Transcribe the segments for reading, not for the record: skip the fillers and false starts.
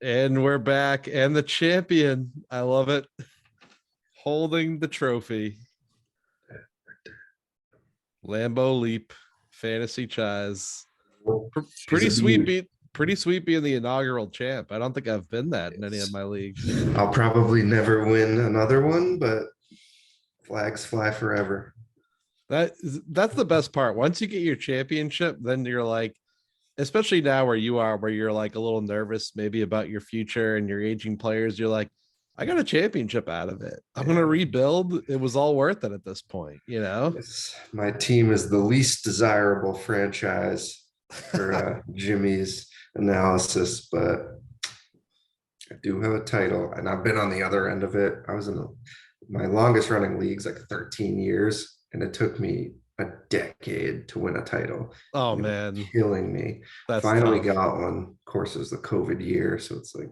And we're back, and the champion. I love it. Holding the trophy. Lambo Leap, Fantasy Chise. She's a beauty. Pretty sweet being the inaugural champ. I don't think I've been that in any of my leagues. I'll probably never win another one, but flags fly forever. That's the best part. Once you get your championship, then you're like, especially now where you are, where you're like a little nervous maybe about your future and your aging players, you're like, I got a championship out of it. I'm gonna rebuild. It was all worth it at this point, you know? Yes, my team is the least desirable franchise for Jimmy's analysis, but I do have a title, and I've been on the other end of it. I was in my longest running leagues, like 13 years, and it took me a decade to win a title. Oh It was man, killing me. that's Finally tough. got one. Of course, it was the COVID year, so it's like,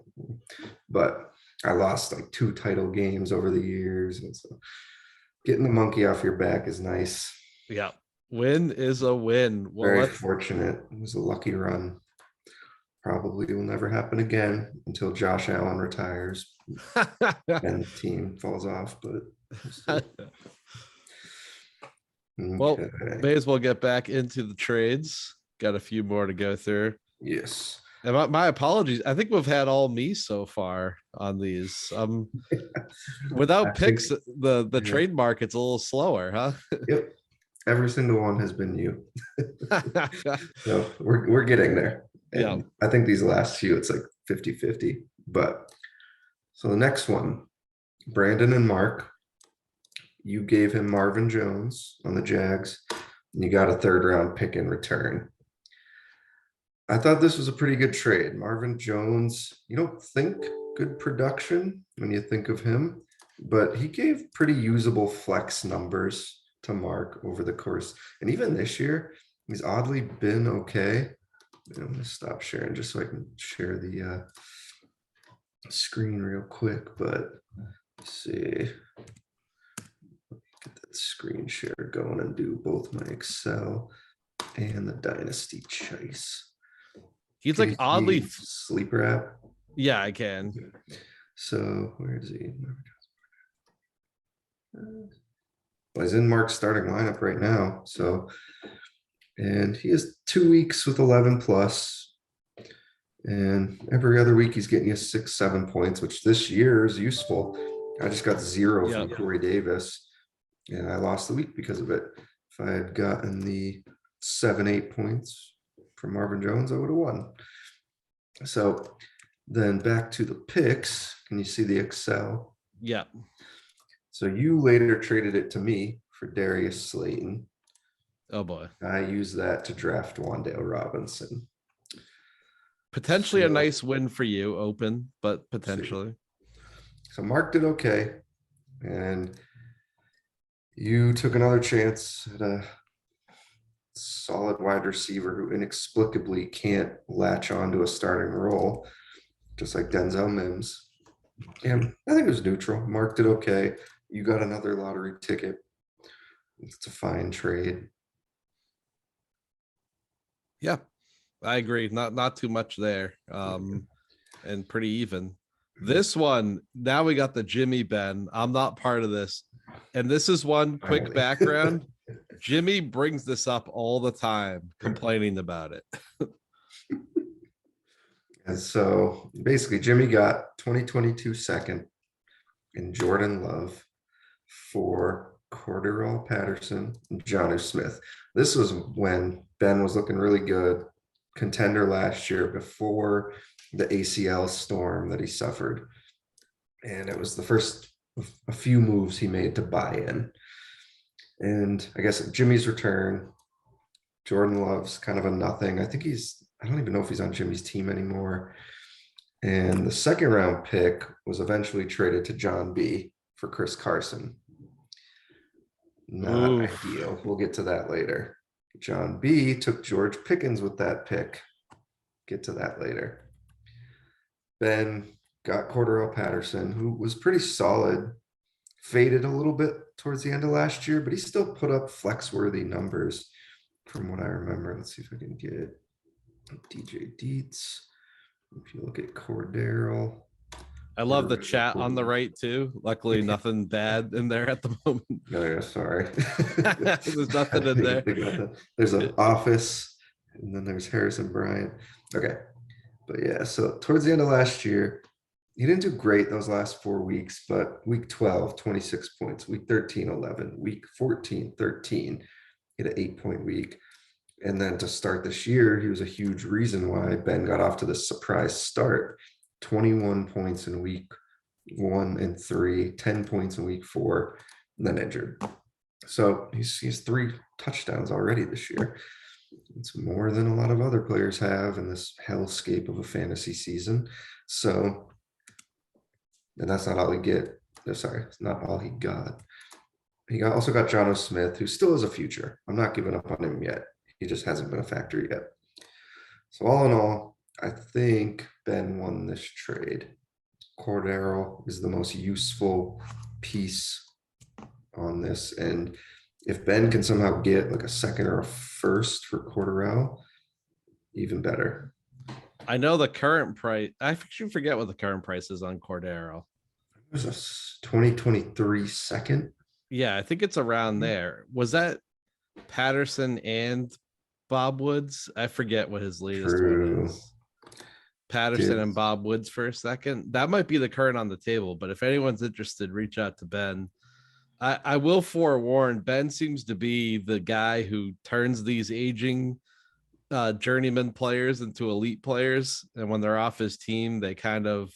but I lost like 2 title games over the years, and so getting the monkey off your back is nice. Yeah. Win is a win. Well, Very let's fortunate. It was a lucky run. Probably will never happen again until Josh Allen retires and the team falls off. But well, okay. may as well get back into the trades. Got a few more to go through. Yes. And my apologies. I think we've had all me so far on these. Without picks, the trade market's a little slower, huh? Yep. Every single one has been you. So we're getting there. And Yeah. I think these last few, it's like 50-50. But so the next one, Brandon and Mark, you gave him Marvin Jones on the Jags, and you got a 3rd-round pick in return. I thought this was a pretty good trade. Marvin Jones, you don't think good production when you think of him, but he gave pretty usable flex numbers to Mark over the course. And even this year, he's oddly been okay. I'm going to stop sharing just so I can share the screen real quick. But let's see. Get that screen share going and do both my Excel and the Dynasty Chase. He's like oddly sleeper app. Yeah, I can. So where is he? Well, he's in Mark's starting lineup right now. So, and he has 2 weeks with 11 plus, and every other week he's getting you 6-7 points, which this year is useful. I just got 0 from Corey Davis, and I lost the week because of it. If I had gotten the 7-8 points from Marvin Jones, I would have won. So then back to the picks. Can you see the Excel? Yeah. So you later traded it to me for Darius Slayton. Oh boy. I used that to draft Wan'Dale Robinson. Potentially a nice win for you, open, but potentially. So Mark did okay. And you took another chance at a solid wide receiver who inexplicably can't latch onto a starting role, just like Denzel Mims. And I think it was neutral. Mark did okay. You got another lottery ticket. It's a fine trade. Yeah, I agree. Not too much there. And pretty even. This one, now we got the Jimmy Ben. I'm not part of this. And this is one quick background. Jimmy brings this up all the time, complaining about it. And so basically, Jimmy got 2022 second in Jordan Love for Cordarrelle Patterson and Jonnu Smith. This was when Ben was looking really good, contender last year before the ACL storm that he suffered. And it was the first a few moves he made to buy in. And I guess Jimmy's return, Jordan Love's kind of a nothing. I don't even know if he's on Jimmy's team anymore. And the 2nd-round pick was eventually traded to John B for Chris Carson. Not ideal. We'll get to that later. John B took George Pickens with that pick. Get to that later. Ben got Cordarrelle Patterson, who was pretty solid. Faded a little bit towards the end of last year, but he still put up flex-worthy numbers from what I remember. Let's see if I can get DJ Dietz. If you look at Cordero, I love the chat on the right too. Luckily, nothing bad in there at the moment. No, yeah, sorry. There's nothing in I didn't there. think about that. There's an office, and then there's Harrison Bryant. Okay. But yeah, so towards the end of last year, he didn't do great those last 4 weeks, but week 12, 26 points, week 13, 11, week 14, 13, he had an 8 point week. And then to start this year, he was a huge reason why Ben got off to this surprise start. 21 points in week 1 and 3, 10 points in week 4, and then injured. So he's 3 touchdowns already this year. It's more than a lot of other players have in this hellscape of a fantasy season. So, and that's not all he get. No, sorry, it's not all he got. Also got Jono Smith, who still has a future. I'm not giving up on him yet. He just hasn't been a factor yet. So all in all, I think Ben won this trade. Cordero is the most useful piece on this. And if Ben can somehow get like a second or a first for Cordero, even better. I know the current price. I actually forget what the current price is on Cordero. It was a 2023 second. Yeah, I think it's around there. Was that Patterson and Bob Woods? I forget what his latest one is. Patterson and Bob Woods for a second. That might be the current on the table, but if anyone's interested, reach out to Ben. I will forewarn, Ben seems to be the guy who turns these aging journeyman players into elite players. And when they're off his team, they kind of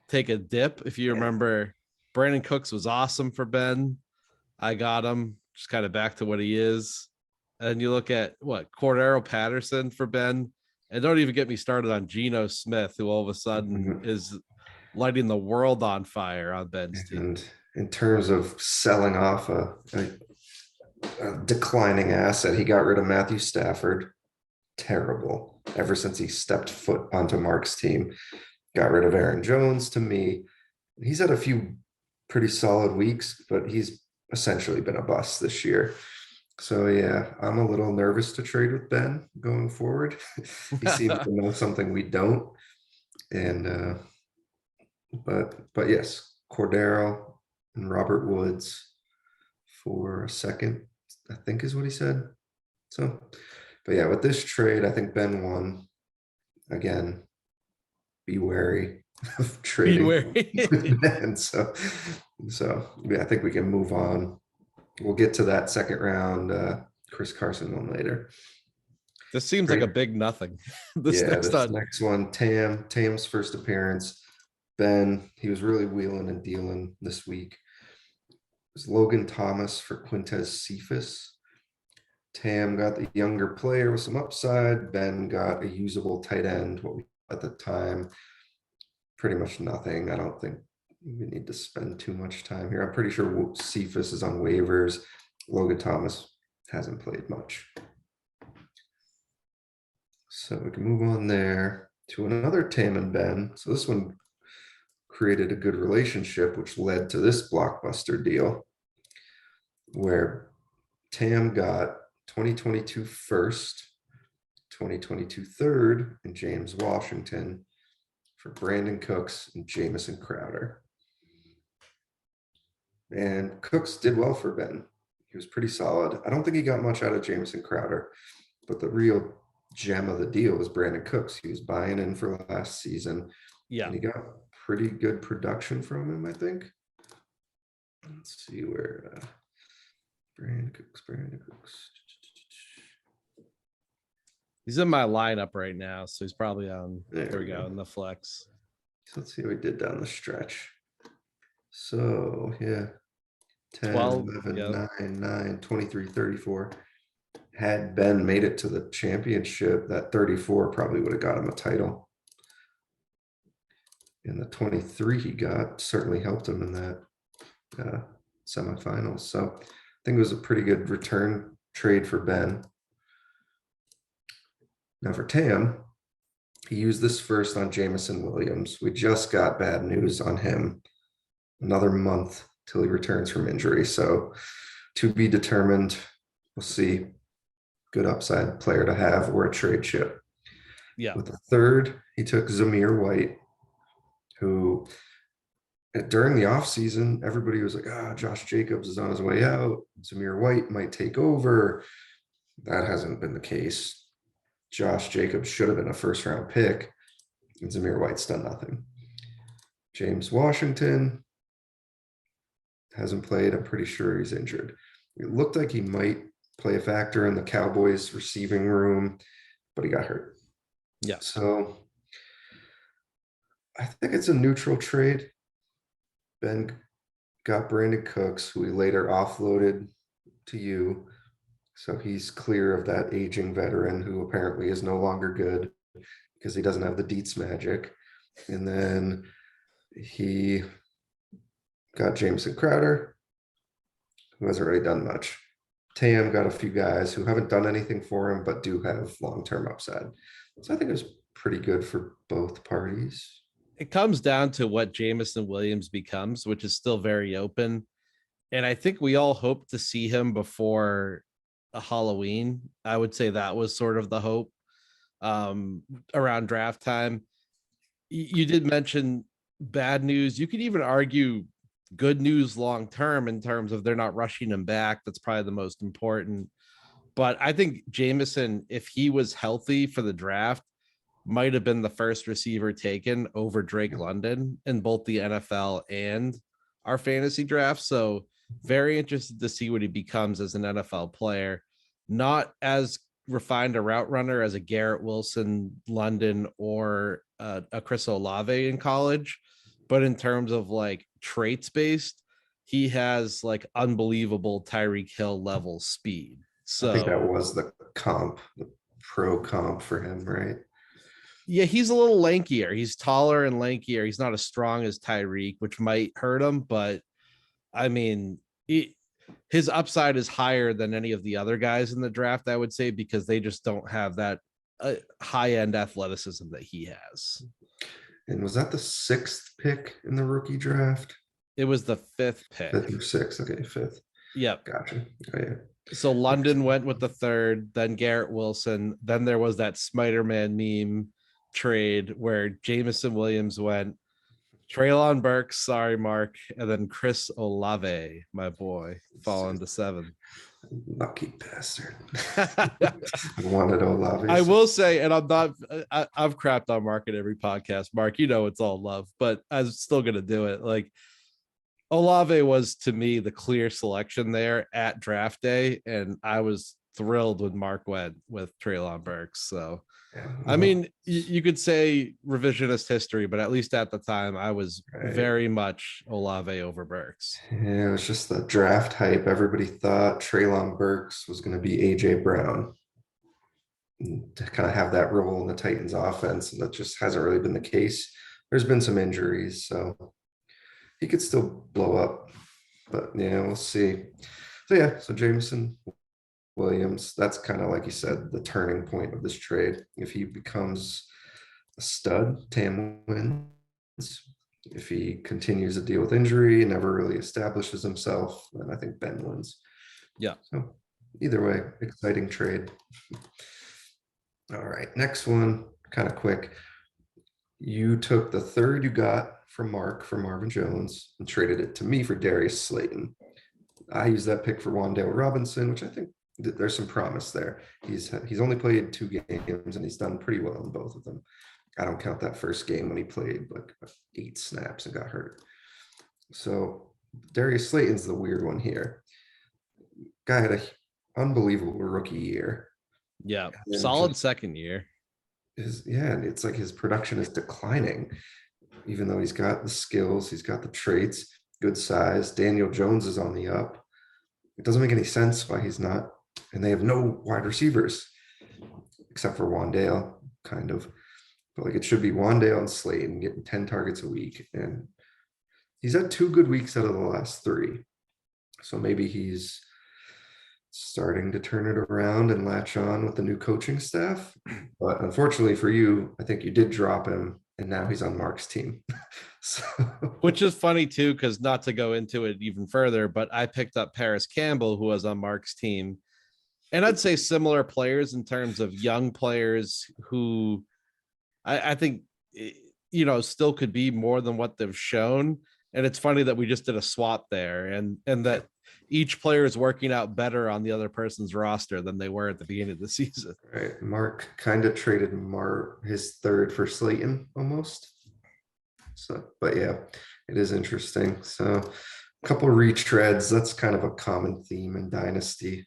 take a dip. If you remember, Brandon Cooks was awesome for Ben. I got him just kind of back to what he is. And you look at what Cordero Patterson for Ben, and don't even get me started on Geno Smith, who all of a sudden is lighting the world on fire on Ben's team. And in terms of selling off a declining asset, he got rid of Matthew Stafford. Terrible. Ever since he stepped foot onto Mark's team, got rid of Aaron Jones. To me, he's had a few pretty solid weeks, but he's essentially been a bust this year. So yeah, I'm a little nervous to trade with Ben going forward. He seems to know something we don't. And but yes, Cordero and Robert Woods for a second, I think is what he said. So, but yeah, with this trade, I think Ben won. Again, be wary of trading with Ben. So yeah, I think we can move on. We'll get to that second round Chris Carson one later. This seems like a big nothing. This next one, Tam's first appearance. Ben, he was really wheeling and dealing this week. It was Logan Thomas for Quintez Cephas. Tam got the younger player with some upside. Ben got a usable tight end, what we at the time. Pretty much nothing. I don't think we need to spend too much time here. I'm pretty sure Cephas is on waivers. Logan Thomas hasn't played much. So we can move on there to another Tam and Ben. So this one created a good relationship, which led to this blockbuster deal where Tam got 2022 first, 2022 third, and James Washington for Brandon Cooks and Jamison Crowder. And Cooks did well for Ben. He was pretty solid. I don't think he got much out of Jamison Crowder, but the real gem of the deal was Brandon Cooks. He was buying in for last season. Yeah. And he got pretty good production from him, I think. Let's see where Brandon Cooks. He's in my lineup right now, so he's probably on. There we go in the flex. So let's see what we did down the stretch. So yeah, 10, 12, 11, yep. 9, 9, 23, 34. Had Ben made it to the championship, that 34 probably would have got him a title. And the 23 he got certainly helped him in that semifinals. So I think it was a pretty good return trade for Ben. Now for Tam, he used this first on Jamison Williams. We just got bad news on him. Another month till he returns from injury. So to be determined. We'll see. Good upside player to have or a trade chip. Yeah. With the third, he took Zamir White, who during the offseason, everybody was like, Josh Jacobs is on his way out. Zamir White might take over. That hasn't been the case. Josh Jacobs should have been a first round pick, and Zamir White's done nothing. James Washington hasn't played. I'm pretty sure he's injured. It looked like he might play a factor in the Cowboys receiving room, but he got hurt. Yeah. So I think it's a neutral trade. Ben got Brandon Cooks, who he later offloaded to you. So he's clear of that aging veteran who apparently is no longer good because he doesn't have the Deets magic. And then he got Jameson Crowder, who hasn't really done much. Tam got a few guys who haven't done anything for him, but do have long-term upside. So I think it was pretty good for both parties. It comes down to what Jamison Williams becomes, which is still very open. And I think we all hope to see him before a Halloween. I would say that was sort of the hope around draft time. You did mention bad news. You could even argue good news long term in terms of they're not rushing him back. That's probably the most important. But I think Jameson, if he was healthy for the draft, might have been the first receiver taken over Drake London in both the NFL and our fantasy draft. So very interested to see what he becomes as an NFL player. Not as refined a route runner as a Garrett Wilson, London, or a Chris Olave in college, but in terms of like traits based, he has like unbelievable Tyreek Hill level speed. I think that So was the comp, the pro comp for him, right? yeah, he's a little lankier. He's taller and lankier. He's not as strong as Tyreek, which might hurt him, but I mean, his upside is higher than any of the other guys in the draft, I would say, because they just don't have that high end athleticism that he has. And was that the sixth pick in the rookie draft? It was the fifth pick. Fifth or sixth? Okay, fifth. Yep. Gotcha. Oh, yeah. So London went with the third, then Garrett Wilson. Then there was that Spider-Man meme trade where Jamison Williams went, Treylon Burks, sorry, Mark, and then Chris Olave, my boy, falling to 7. Lucky bastard. I I wanted Olave. will say, and I've crapped on Mark at every podcast. Mark, you know it's all love, but I'm still gonna do it. Like Olave was to me the clear selection there at draft day, and I was thrilled when Mark went with Treylon Burks. So Yeah, I mean, you could say revisionist history, but at least at the time, I was right. very much Olave over Burks. Yeah, it was just the draft hype. Everybody thought Treylon Burks was going to be AJ Brown to kind of have that role in the Titans offense, and that just hasn't really been the case. There's been some injuries, so he could still blow up, but yeah, we'll see. So yeah, so Jameson Williams, that's kind of like you said, the turning point of this trade. If he becomes a stud, Tam wins. If he continues to deal with injury, never really establishes himself, then I think Ben wins. Yeah. So either way, exciting trade. All right, next one, kind of quick. You took the third you got from Mark for Marvin Jones and traded it to me for Darius Slayton. I used that pick for Wan'Dale Robinson, which I think there's some promise there. He's only played 2 games and he's done pretty well in both of them. I don't count that first game when he played like 8 snaps and got hurt. So Darius Slayton's the weird one here. Guy had an unbelievable rookie year. Yeah, solid second year. And it's like his production is declining, even though he's got the skills, he's got the traits, good size. Daniel Jones is on the up. It doesn't make any sense why he's not, and they have no wide receivers except for Wan'Dale, kind of. But like it should be Wan'Dale and Slayton getting 10 targets a week, and he's had 2 good weeks out of the last 3. So maybe he's starting to turn it around and latch on with the new coaching staff. But unfortunately for you, I think you did drop him, and now he's on Mark's team. So. Which is funny too, because not to go into it even further, but I picked up Paris Campbell, who was on Mark's team. And I'd say similar players in terms of young players who I think, still could be more than what they've shown. And it's funny that we just did a swap there, and that each player is working out better on the other person's roster than they were at the beginning of the season. Right. Mark kind of traded his third for Slayton almost. So, but yeah, it is interesting. So a couple of retreads, that's kind of a common theme in Dynasty.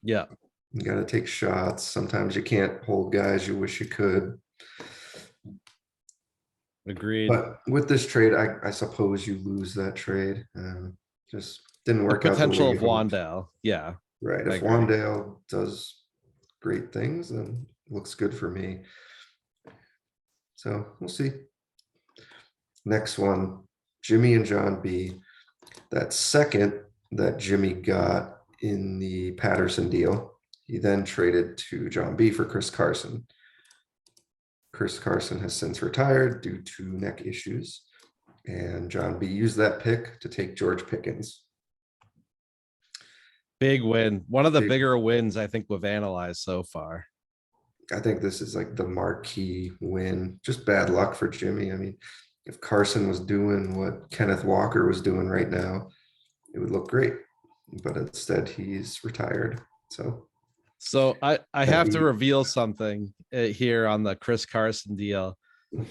Yeah, You got to take shots. Sometimes you can't hold guys you wish you could. agreed. But with this trade, I suppose you lose that trade. Just didn't The work out the way potential you of hoped. Wandale. Yeah, Right. I If agree. Wandale does great things, then looks good for me. So we'll see. Next one, Jimmy and John B. That second that Jimmy got in the Patterson deal, he then traded to John B for Chris Carson. Chris Carson has since retired due to neck issues, and John B used that pick to take George Pickens. Big win. One of the Big. bigger wins I think we've analyzed so far. I think this is like the marquee win. Just bad luck for Jimmy. I mean, if Carson was doing what Kenneth Walker was doing right now, it would look great. But instead, he's retired. So I have to reveal something here on the Chris Carson deal.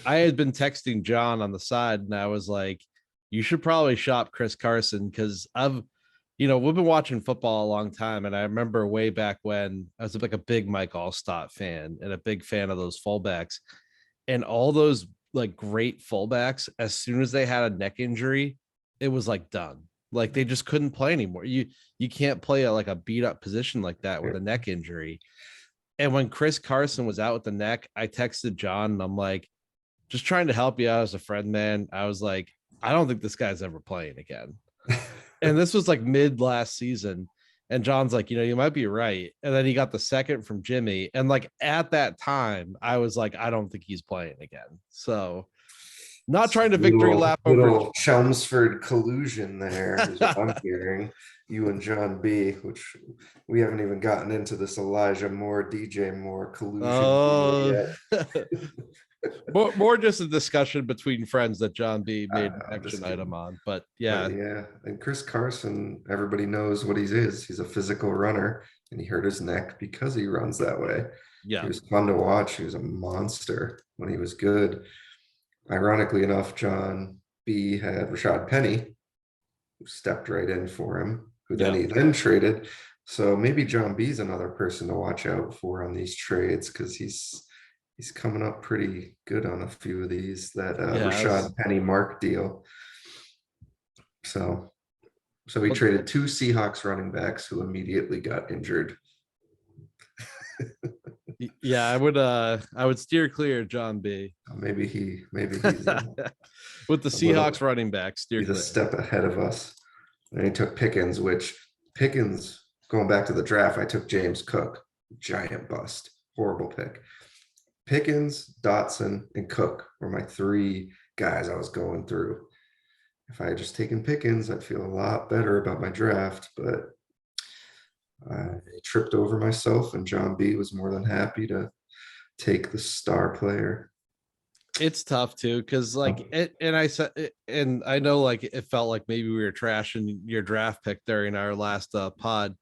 I had been texting John on the side, and I was like, "You should probably shop Chris Carson because we've been watching football a long time, and I remember way back when I was like a big Mike Allstott fan and a big fan of those fullbacks, and all those like great fullbacks. As soon as they had a neck injury, it was like done. Like they just couldn't play anymore. You can't play like a beat up position like that with a neck injury. And when Chris Carson was out with the neck, I texted John and I'm like, just trying to help you out as a friend, man. I was like, I don't think this guy's ever playing again. And this was like mid last season. And John's like, you might be right. And then he got the second from Jimmy. And like at that time, I was like, I don't think he's playing again. So not trying to victory lap over. Little Chelmsford collusion there is what I'm hearing. You and John B, which we haven't even gotten into this Elijah Moore, DJ Moore collusion Oh, yet. more just a discussion between friends that John B made an I'm action just item kidding. on. But But yeah, yeah, and Chris Carson, everybody knows what he is. He's a physical runner, and he hurt his neck because he runs that way. He yeah, was fun to watch. He was a monster when he was good. Ironically enough, John B had Rashad Penny, who stepped right in for him, who then yeah. he then traded. So maybe John B is another person to watch out for on these trades because he's coming up pretty good on a few of these. That Yeah, Rashad Penny Mark deal. So he but traded two Seahawks running backs who immediately got injured. yeah, I would steer clear of John B. Maybe he's With the a little, Seahawks running back, steer he's a clear. step ahead of us. And he took Pickens, which Pickens, going back to the draft, I took James Cook, giant bust, horrible pick. Pickens, Dotson, and Cook were my three guys I was going through. If I had just taken Pickens, I'd feel a lot better about my draft, but I tripped over myself, and John B was more than happy to take the star player. It's tough too, because like and I said, and I know like it felt like maybe we were trashing your draft pick during our last pod,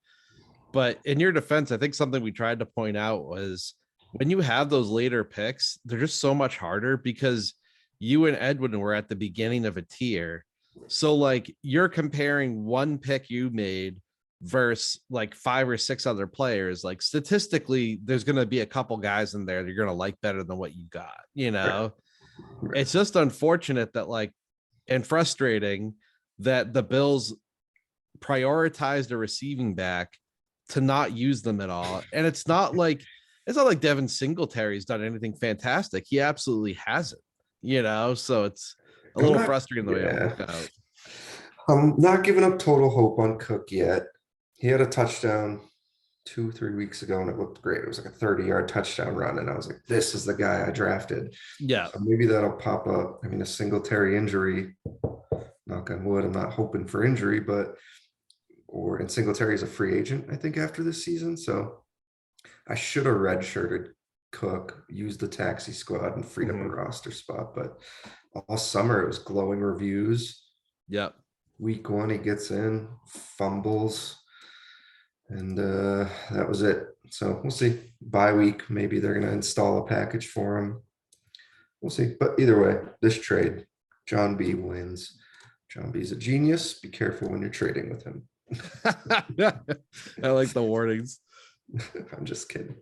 but in your defense, I think something we tried to point out was when you have those later picks, they're just so much harder because you and Edwin were at the beginning of a tier. So like you're comparing one pick you made versus like 5 or 6 other players. Like statistically, there's going to be a couple guys in there that you're going to like better than what you got. Right. It's just unfortunate that like and frustrating that the Bills prioritized a receiving back to not use them at all. And it's not like Devin Singletary's done anything fantastic. He absolutely hasn't, so it's a little frustrating the way it worked out. I'm not giving up total hope on Cook yet. He had a touchdown 2-3 weeks ago and it looked great. It was like a 30-yard touchdown run. And I was like, this is the guy I drafted. Yeah. So maybe that'll pop up. I mean, a Singletary injury, knock on wood, I'm not hoping for injury, and Singletary is a free agent, I think, after this season. So I should have redshirted Cook, used the taxi squad and freed up a Mhm. roster spot. But all summer it was glowing reviews. Yep. Week 1, he gets in, fumbles, and that was it. So we'll see. Bye week, maybe they're going to install a package for him. We'll see. But either way, this trade, John B wins. John B is a genius. Be careful when you're trading with him. I like the warnings. I'm just kidding.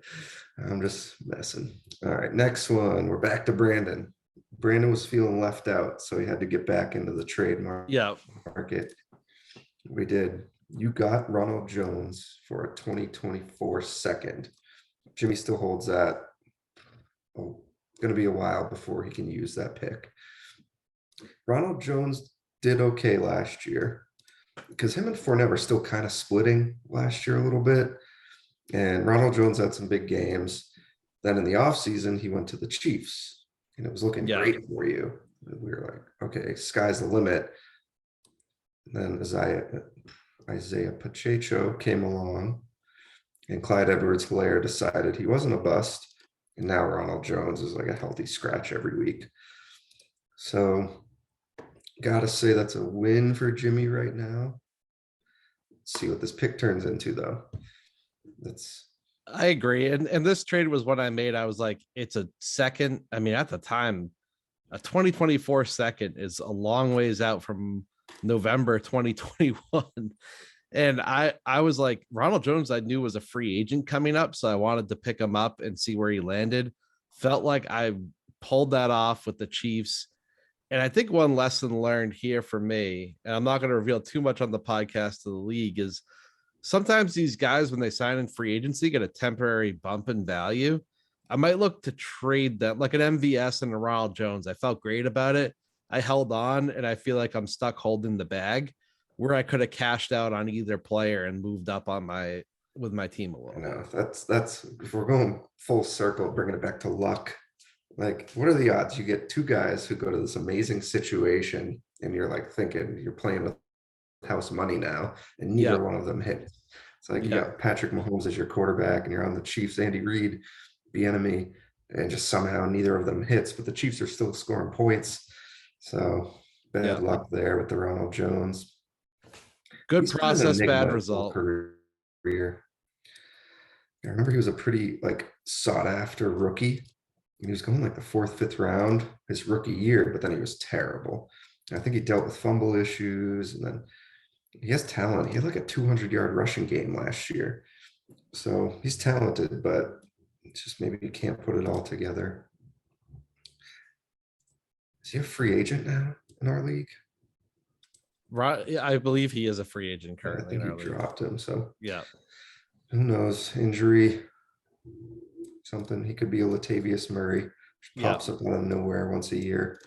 I'm just messing. All right, next one. We're back to Brandon. Brandon was feeling left out, so he had to get back into the trade Yeah. market. We did. You got Ronald Jones for a 2024 second. Jimmy still holds that. Oh, going to be a while before he can use that pick. Ronald Jones did okay last year because him and Fournette were still kind of splitting last year a little bit. And Ronald Jones had some big games. Then in the offseason, he went to the Chiefs and it was looking Yeah. great for you. We were like, okay, sky's the limit. And then Isaiah Pacheco came along and Clyde Edwards-Helaire decided he wasn't a bust. And now Ronald Jones is like a healthy scratch every week. So gotta say that's a win for Jimmy right now. Let's see what this pick turns into though. I agree. And this trade was what I made. I was like, it's a second. I mean, at the time, a 2024 second is a long ways out from November 2021. And I was like, Ronald Jones, I knew was a free agent coming up. So I wanted to pick him up and see where he landed. Felt like I pulled that off with the Chiefs. And I think one lesson learned here for me, and I'm not going to reveal too much on the podcast of the league, is sometimes these guys, when they sign in free agency, get a temporary bump in value. I might look to trade them like an MVS and a Ronald Jones. I felt great about it. I held on, and I feel like I'm stuck holding the bag where I could have cashed out on either player and moved up on with my team a little. No, that's if we're going full circle, bringing it back to luck. Like, what are the odds you get two guys who go to this amazing situation and you're like thinking you're playing with house money now, and neither one of them hit. It's like you got Patrick Mahomes as your quarterback and you're on the Chiefs, Andy Reid, the enemy, and just somehow neither of them hits, but the Chiefs are still scoring points. So bad luck there with the Ronald Jones. Good process, bad result. Career. I remember he was a pretty like sought after rookie. He was going like the 4th, 5th round his rookie year, but then he was terrible. I think he dealt with fumble issues, and then he has talent. He had like a 200-yard rushing game last year. So he's talented, but it's just maybe he can't put it all together. Is he a free agent now in our league? Right. I believe he is a free agent currently. I think you dropped him. So yeah. Who knows? Injury, something. He could be a Latavius Murray. Pops up out of nowhere once a year.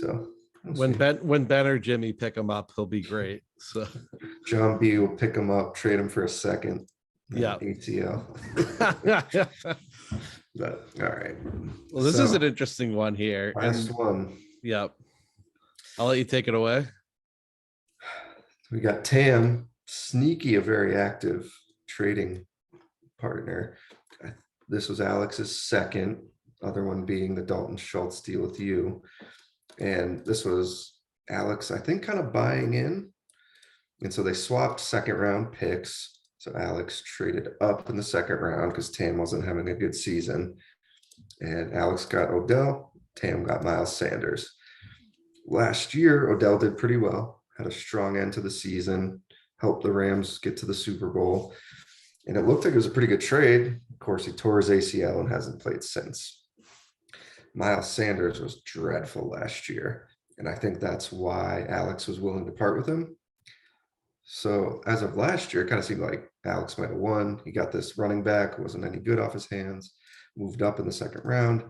So when Ben or Jimmy pick him up, he'll be great. So John B will pick him up, trade him for a second. ATL. But all right. Well, this is an interesting one here. Last one. Yep. I'll let you take it away. We got Tam, sneaky, a very active trading partner. This was Alex's second, other one being the Dalton Schultz deal with you. And this was Alex, I think, kind of buying in. And so they swapped 2nd round picks. So Alex traded up in the 2nd round because Tam wasn't having a good season. And Alex got Odell, Tam got Miles Sanders. Last year, Odell did pretty well, had a strong end to the season, helped the Rams get to the Super Bowl. And it looked like it was a pretty good trade. Of course, he tore his ACL and hasn't played since. Miles Sanders was dreadful last year. And I think that's why Alex was willing to part with him. So as of last year, it kind of seemed like Alex might have won. He got this running back who wasn't any good off his hands, moved up in the 2nd round,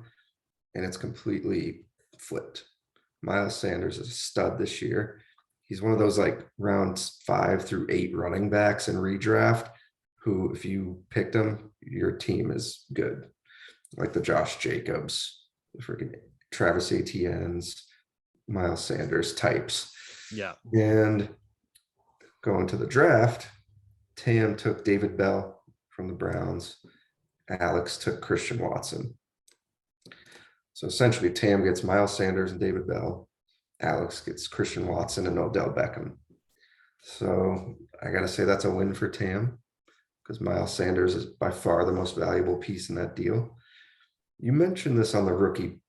and it's completely flipped. Miles Sanders is a stud this year. He's one of those like rounds 5 through 8 running backs in redraft who, if you picked him, your team is good. Like the Josh Jacobs, the freaking Travis Etienne's, Miles Sanders types. Yeah. And going to the draft, Tam took David Bell from the Browns, Alex took Christian Watson. So essentially, Tam gets Miles Sanders and David Bell. Alex gets Christian Watson and Odell Beckham. So I got to say that's a win for Tam because Miles Sanders is by far the most valuable piece in that deal. You mentioned this on the rookie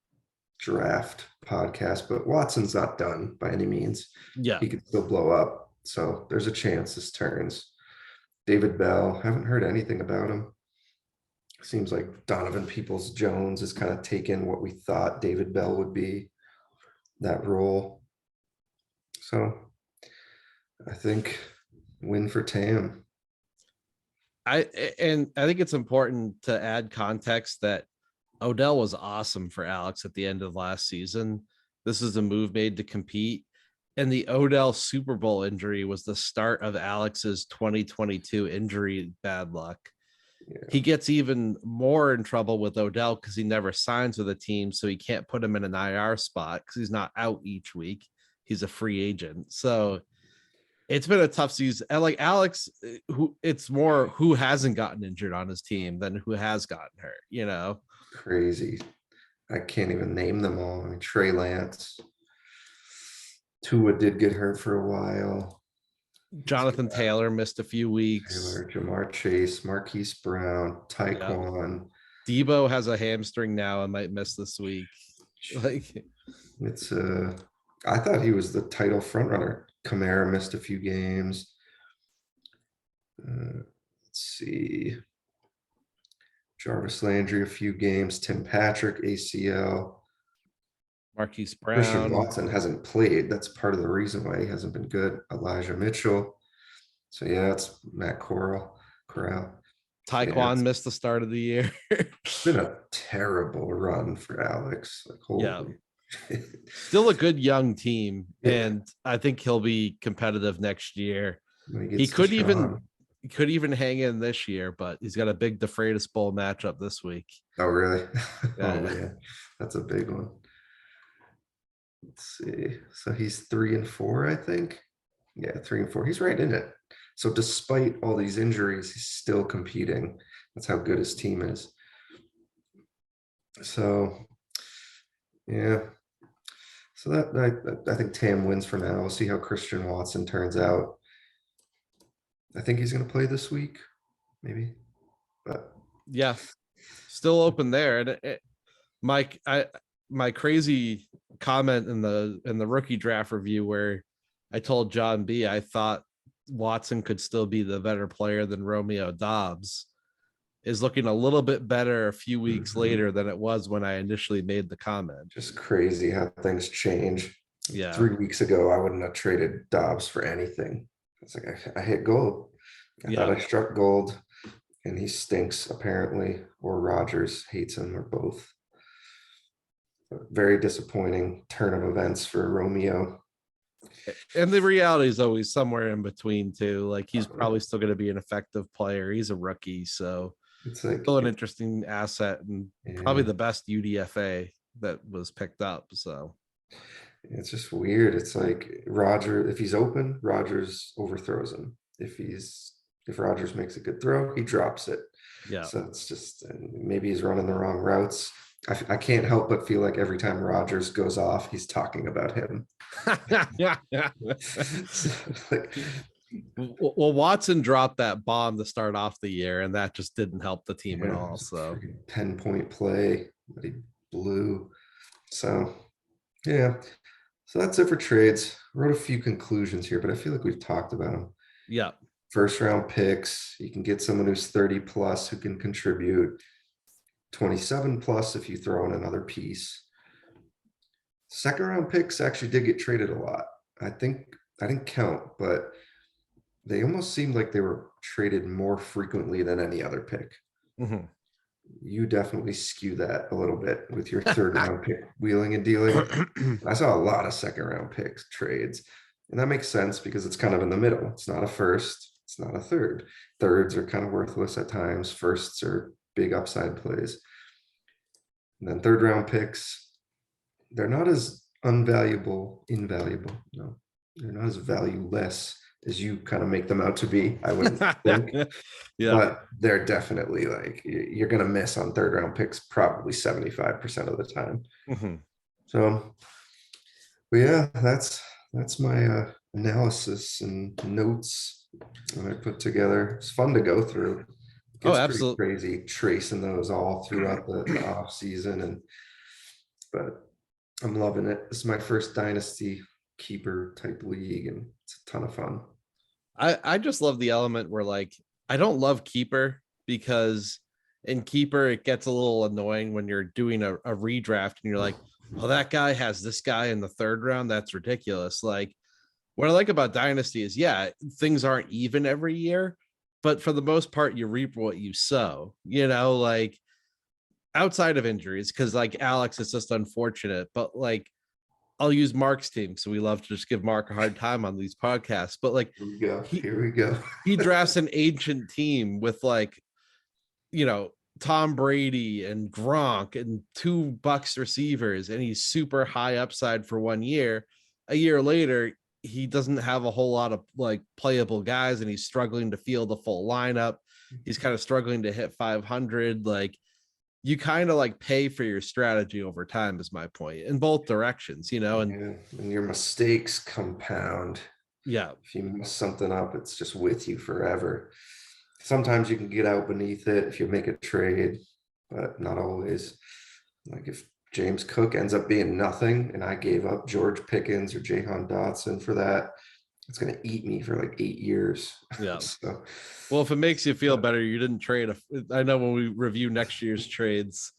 draft podcast, but Watson's not done by any means. Yeah. He could still blow up. So there's a chance this turns. David Bell, haven't heard anything about him. Seems like Donovan Peoples-Jones has kind of taken what we thought David Bell would be, that role. So I think win for Tam. I think it's important to add context that Odell was awesome for Alex at the end of last season. This is a move made to compete. And the Odell Super Bowl injury was the start of Alex's 2022 injury bad luck. Yeah. He gets even more in trouble with Odell because he never signs with a team. So he can't put him in an IR spot because he's not out each week. He's a free agent. So it's been a tough season. And like Alex, who it's more who hasn't gotten injured on his team than who has gotten hurt, you know? Crazy. I can't even name them all. I mean, Trey Lance. Tua did get hurt for a while. Jonathan Taylor missed a few weeks. Taylor, Jamar Chase, Marquise Brown, Tyquan. Debo has a hamstring now and might miss this week. Like it's I thought he was the title front runner. Kamara missed a few games. Let's see. Jarvis Landry a few games. Tim Patrick ACL. Marquise Brown. Christian Watson hasn't played. That's part of the reason why he hasn't been good. Elijah Mitchell. So yeah, it's Matt Corral. Tyquan missed the start of the year. It's been a terrible run for Alex. Like, holy. Still a good young team, and I think he'll be competitive next year. He could even hang in this year, but he's got a big DeFreitas Bowl matchup this week. Oh, really? Yeah. Oh, man. That's a big one. Let's see. So he's 3-4, I think. Yeah, 3-4. He's right in it. So despite all these injuries, he's still competing. That's how good his team is. So, yeah. So that I think Tam wins for now. We'll see how Christian Watson turns out. I think he's going to play this week, maybe. But yeah, still open there. And Mike, my crazy comment in the rookie draft review where I told John B I thought Watson could still be the better player than Romeo Dobbs is looking a little bit better a few weeks later than it was when I initially made the comment. Just crazy how things change. Yeah. 3 weeks ago, I wouldn't have traded Dobbs for anything. It's like I hit gold. I thought I struck gold, and he stinks apparently, or Rodgers hates him, or both. Very disappointing turn of events for Romeo. And the reality is always somewhere in between too. Like he's probably still going to be an effective player. He's a rookie, so it's like still an interesting asset and probably the best UDFA that was picked up. So it's just weird. It's like Roger, if he's open, Rodgers overthrows him. If Rodgers makes a good throw, he drops it. Yeah. So it's just, maybe he's running the wrong routes. I can't help but feel like every time Rodgers goes off, he's talking about him. Like, well, Watson dropped that bomb to start off the year, and that just didn't help the team at all. So 10-point play that he blew. So yeah. So that's it for trades. Wrote a few conclusions here, but I feel like we've talked about them. Yeah. First round picks. You can get someone who's 30 plus who can contribute. 27 plus if you throw in another piece. Second round picks actually did get traded a lot. I think I didn't count, but they almost seemed like they were traded more frequently than any other pick. Mm-hmm. You definitely skew that a little bit with your third round pick wheeling and dealing. I saw a lot of second round picks trades, and that makes sense because it's kind of in the middle. It's not a first, it's not a third. Thirds are kind of worthless at times. Firsts are big upside plays. And then third round picks, they're not as invaluable. No, they're not as valueless as you kind of make them out to be, I wouldn't think. Yeah. But they're definitely like you're gonna miss on third round picks probably 75% of the time. Mhm. So but yeah, that's my analysis and notes that I put together. It's fun to go through. It Oh, gets pretty absolutely. crazy tracing those all throughout the off season, and but I'm loving it. This is my first dynasty keeper type league, and it's a ton of fun. I just love the element where like I don't love keeper because in keeper it gets a little annoying when you're doing a redraft and you're like, oh, that guy has this guy in the third round. That's ridiculous. Like what I like about dynasty is yeah, things aren't even every year, but for the most part, you reap what you sow, like outside of injuries, because like Alex, it's just unfortunate, but like I'll use Mark's team. So we love to just give Mark a hard time on these podcasts. But like Here we go. he Here we go. he drafts an ancient team with like, you know, Tom Brady and Gronk and two Bucks receivers, and he's super high upside for 1 year. A year later, he doesn't have a whole lot of like playable guys, and he's struggling to field the full lineup. He's kind of struggling to hit 500. Like you kind of like pay for your strategy over time, is my point, in both directions, and Yeah, and your mistakes compound. yeah, If you mess something up, it's just with you forever. Sometimes you can get out beneath it if you make a trade, but not always. Like if James Cook ends up being nothing and I gave up George Pickens or Jahan Dotson for that, it's going to eat me for like 8 years. yeah. So, Well, if it makes you feel better, you didn't trade. I know when we review next year's trades,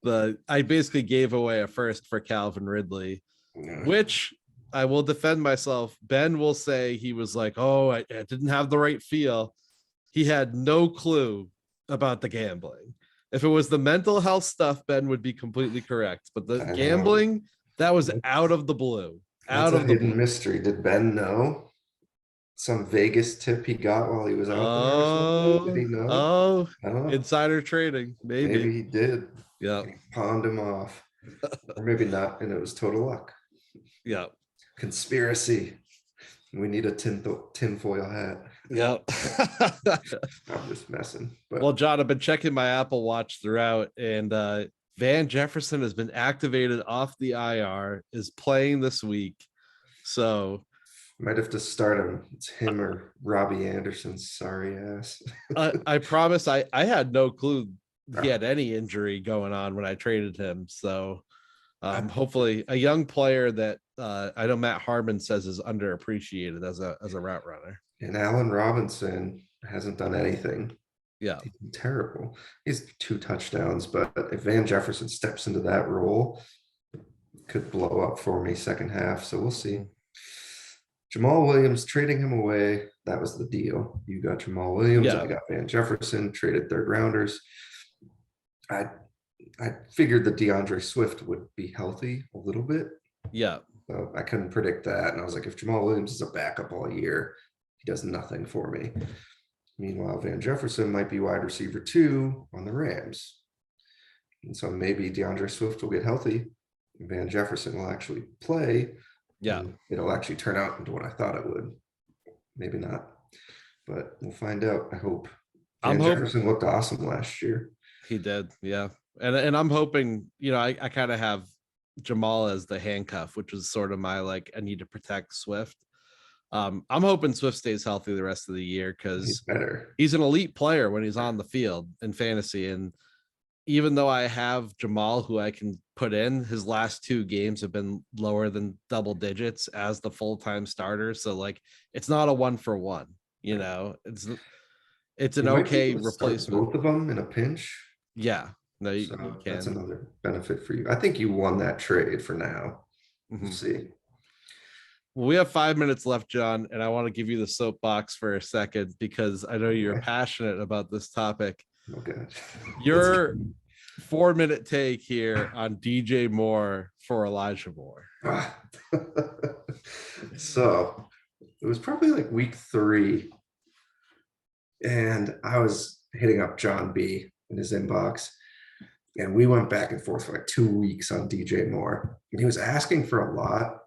I basically gave away a first for Calvin Ridley, yeah. which I will defend myself. Ben will say he was like, "Oh, I didn't have the right feel." He had no clue about the gambling. If it was the mental health stuff, Ben would be completely correct. But the I know. gambling, that was out of the blue. That's Out a of the hidden blue. mystery. Did Ben know some Vegas tip he got while he was out there or something? Did Oh, he know? oh, I don't know. insider trading, Maybe maybe. he did. Yeah, He pawned him off, or maybe not, and it was total luck. yeah, Conspiracy. We need a tinfoil hat. yeah. I'm just messing, but Well, John, I've been checking my Apple Watch throughout, and Van Jefferson has been activated off the IR, is playing this week. So might have to start him. It's him or Robbie Anderson's sorry ass. I promise I had no clue he had any injury going on when I traded him. So hopefully a young player that I know Matt Harmon says is underappreciated as a route runner. And Allen Robinson hasn't done anything. Yeah. He's terrible. He's 2 touchdowns, but if Van Jefferson steps into that role, could blow up for me second half. So we'll see. Mhm. Jamal Williams trading him away. That was the deal. You got Jamal Williams. Yeah. I got Van Jefferson, traded third rounders. I I figured that DeAndre Swift would be healthy a little bit. Yeah. So I couldn't predict that. And I was like, if Jamal Williams is a backup all year, he does nothing for me. Meanwhile, Van Jefferson might be wide receiver 2 on the Rams. And so maybe DeAndre Swift will get healthy. Van Jefferson will actually play. Yeah. It'll actually turn out into what I thought it would. Maybe not. But we'll find out, I hope. Van Jefferson looked awesome last year. He did. Yeah. And I'm hoping, I kind of have Jamal as the handcuff, which is sort of my like, I need to protect Swift. I'm hoping Swift stays healthy the rest of the year because he's an elite player when he's on the field in fantasy. And even though I have Jamal, who I can put in, his last 2 games have been lower than double digits as the full-time starter. So like, it's not a 1-for-1, it's an okay replacement. Both of them in a pinch. Yeah. No, you can. That's another benefit for you. I think you won that trade for now. We'll see. Well, we have 5 minutes left, John, and I want to give you the soapbox for a second because I know you're passionate about this topic. Okay. Your 4-minute take here on DJ Moore for Elijah Moore. So it was probably like week 3, and I was hitting up John B in his inbox, and we went back and forth for like 2 weeks on DJ Moore, and he was asking for a lot.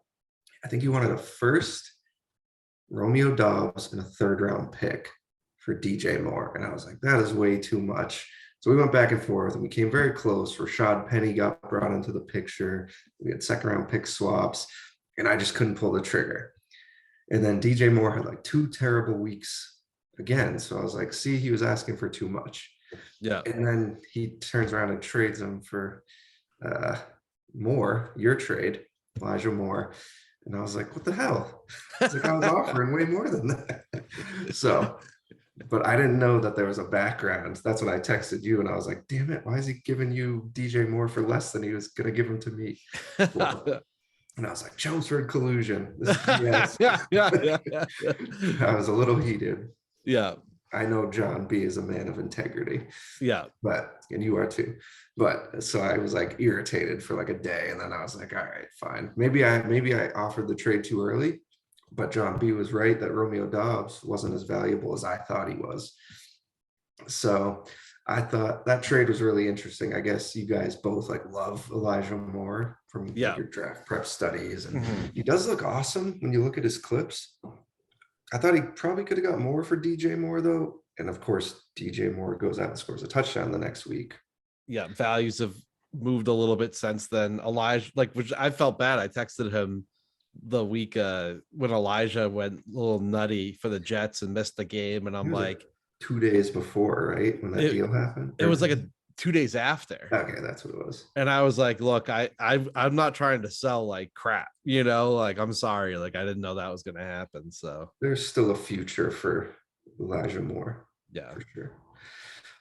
I think he wanted a first Romeo Dobbs and a 3rd-round pick for DJ Moore. And I was like, that is way too much. So we went back and forth and we came very close. Rashad Penny got brought into the picture. We had 2nd-round pick swaps, and I just couldn't pull the trigger. And then DJ Moore had like 2 terrible weeks again. So I was like, see, he was asking for too much. Yeah. And then he turns around and trades him for Moore, your trade, Elijah Moore. And I was like, what the hell? It's like I was offering way more than that. So, but I didn't know that there was a background. That's when I texted you and I was like, damn it, why is he giving you DJ Moore for less than he was going to give him to me? And I was like, Chelmsford collusion. This is BS. Yeah. I was a little heated. Yeah. I know John B is a man of integrity. Yeah. And you are too. But so I was like irritated for like a day. And then I was like, all right, fine. Maybe I offered the trade too early, but John B was right that Romeo Dobbs wasn't as valuable as I thought he was. So I thought that trade was really interesting. I guess you guys both like love Elijah Moore from like, your draft prep studies. And he does look awesome when you look at his clips. I thought he probably could have got more for DJ Moore though. And of course, DJ Moore goes out and scores a touchdown the next week. Yeah. Values have moved a little bit since then. Elijah, like, which I felt bad. I texted him the week when Elijah went a little nutty for the Jets and missed the game. And I'm like, 2 days before, right? When that deal happened? It was like 2 days after. Okay, that's what it was. And I was like, look, I'm not trying to sell like crap, like, I'm sorry. Like, I didn't know that was going to happen. So there's still a future for Elijah Moore. Yeah, for sure.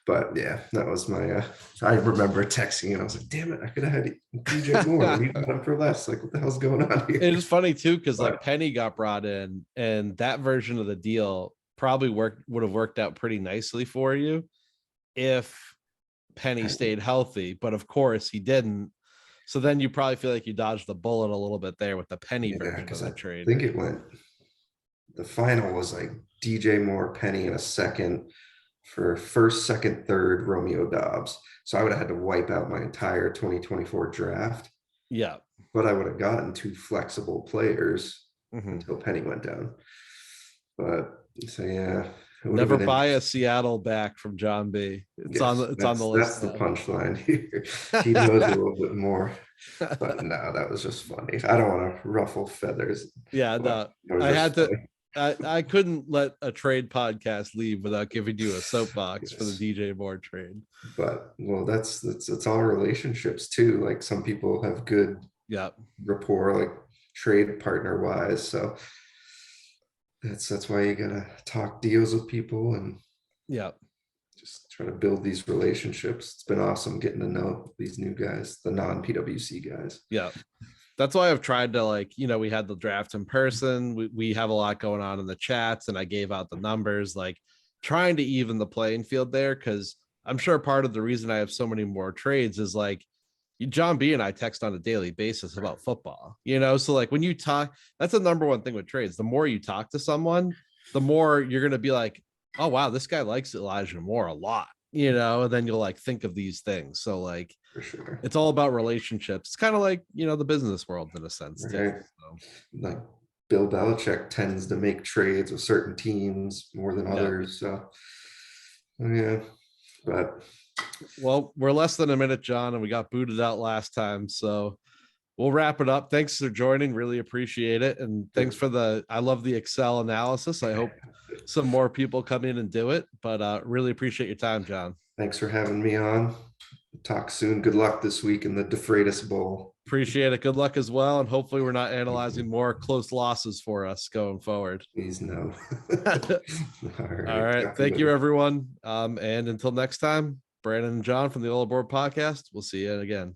But yeah, that was my, I remember texting and I was like, damn it, I could have had DJ Moore and you got him for less. Like, what the hell's going on here? It is funny too, because like Penny got brought in and that version of the deal probably would have worked out pretty nicely for you if Penny stayed healthy, but of course he didn't. So then you probably feel like you dodged the bullet a little bit there with the Penny version of the trade. I think it went, the final was like DJ Moore, Penny, and a second for 1st, 2nd, 3rd Romeo Dobbs. So I would have had to wipe out my entire 2024 draft. Yeah. But I would have gotten 2 flexible players until Penny went down. But so yeah. Never buy a Seattle back from John B. It's on the list. That's the punchline here. He knows a little bit more. But no, that was just funny. I don't want to ruffle feathers. Yeah, no. I had to. I couldn't let a trade podcast leave without giving you a soapbox for the DJ Moore trade. But well, that's all relationships too. Like some people have good rapport, like trade partner wise. So that's why you gotta talk deals with people and just try to build these relationships. It's been awesome getting to know these new guys, the non-PWC guys. Yeah. That's why I've tried to, like, we had the draft in person. We have a lot going on in the chats, and I gave out the numbers, like trying to even the playing field there. Cause I'm sure part of the reason I have so many more trades is like John B and I text on a daily basis about football, so like when you talk, that's the number one thing with trades. The more you talk to someone, the more you're going to be like, oh, wow, this guy likes Elijah Moore a lot, and then you'll like think of these things. So like, for sure, it's all about relationships. It's kind of like, the business world in a sense. Right. Too, so. Like Bill Belichick tends to make trades with certain teams more than others. So yeah, but well, we're less than a minute, John, and we got booted out last time. So we'll wrap it up. Thanks for joining. Really appreciate it. And thanks for I love the Excel analysis. I hope some more people come in and do it, but really appreciate your time, John. Thanks for having me on. Talk soon. Good luck this week in the DeFreitas Bowl. Appreciate it. Good luck as well. And hopefully we're not analyzing more close losses for us going forward. Please no. All right. Thank you, everyone. And until next time, Brandon and John from the All Aboard Podcast. We'll see you again.